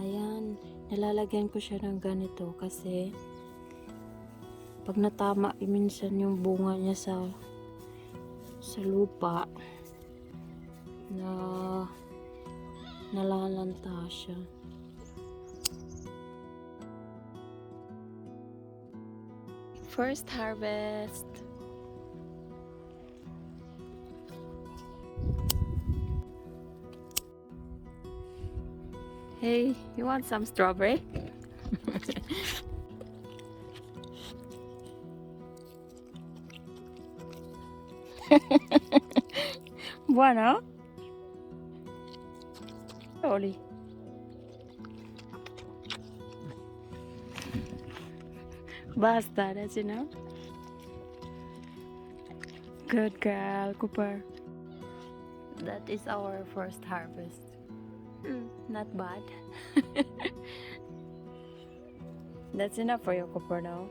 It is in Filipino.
Ayan, nilalagyan ko siya ng ganito kasi pag natama minsan yung bunga niya sa lupa na nalalanta siya. First harvest. Hey, you want some strawberry? Bueno. Oli. Basta, that's enough. Good girl, Cooper. That is our first harvest. Not bad. That's enough for you, Cooper, now.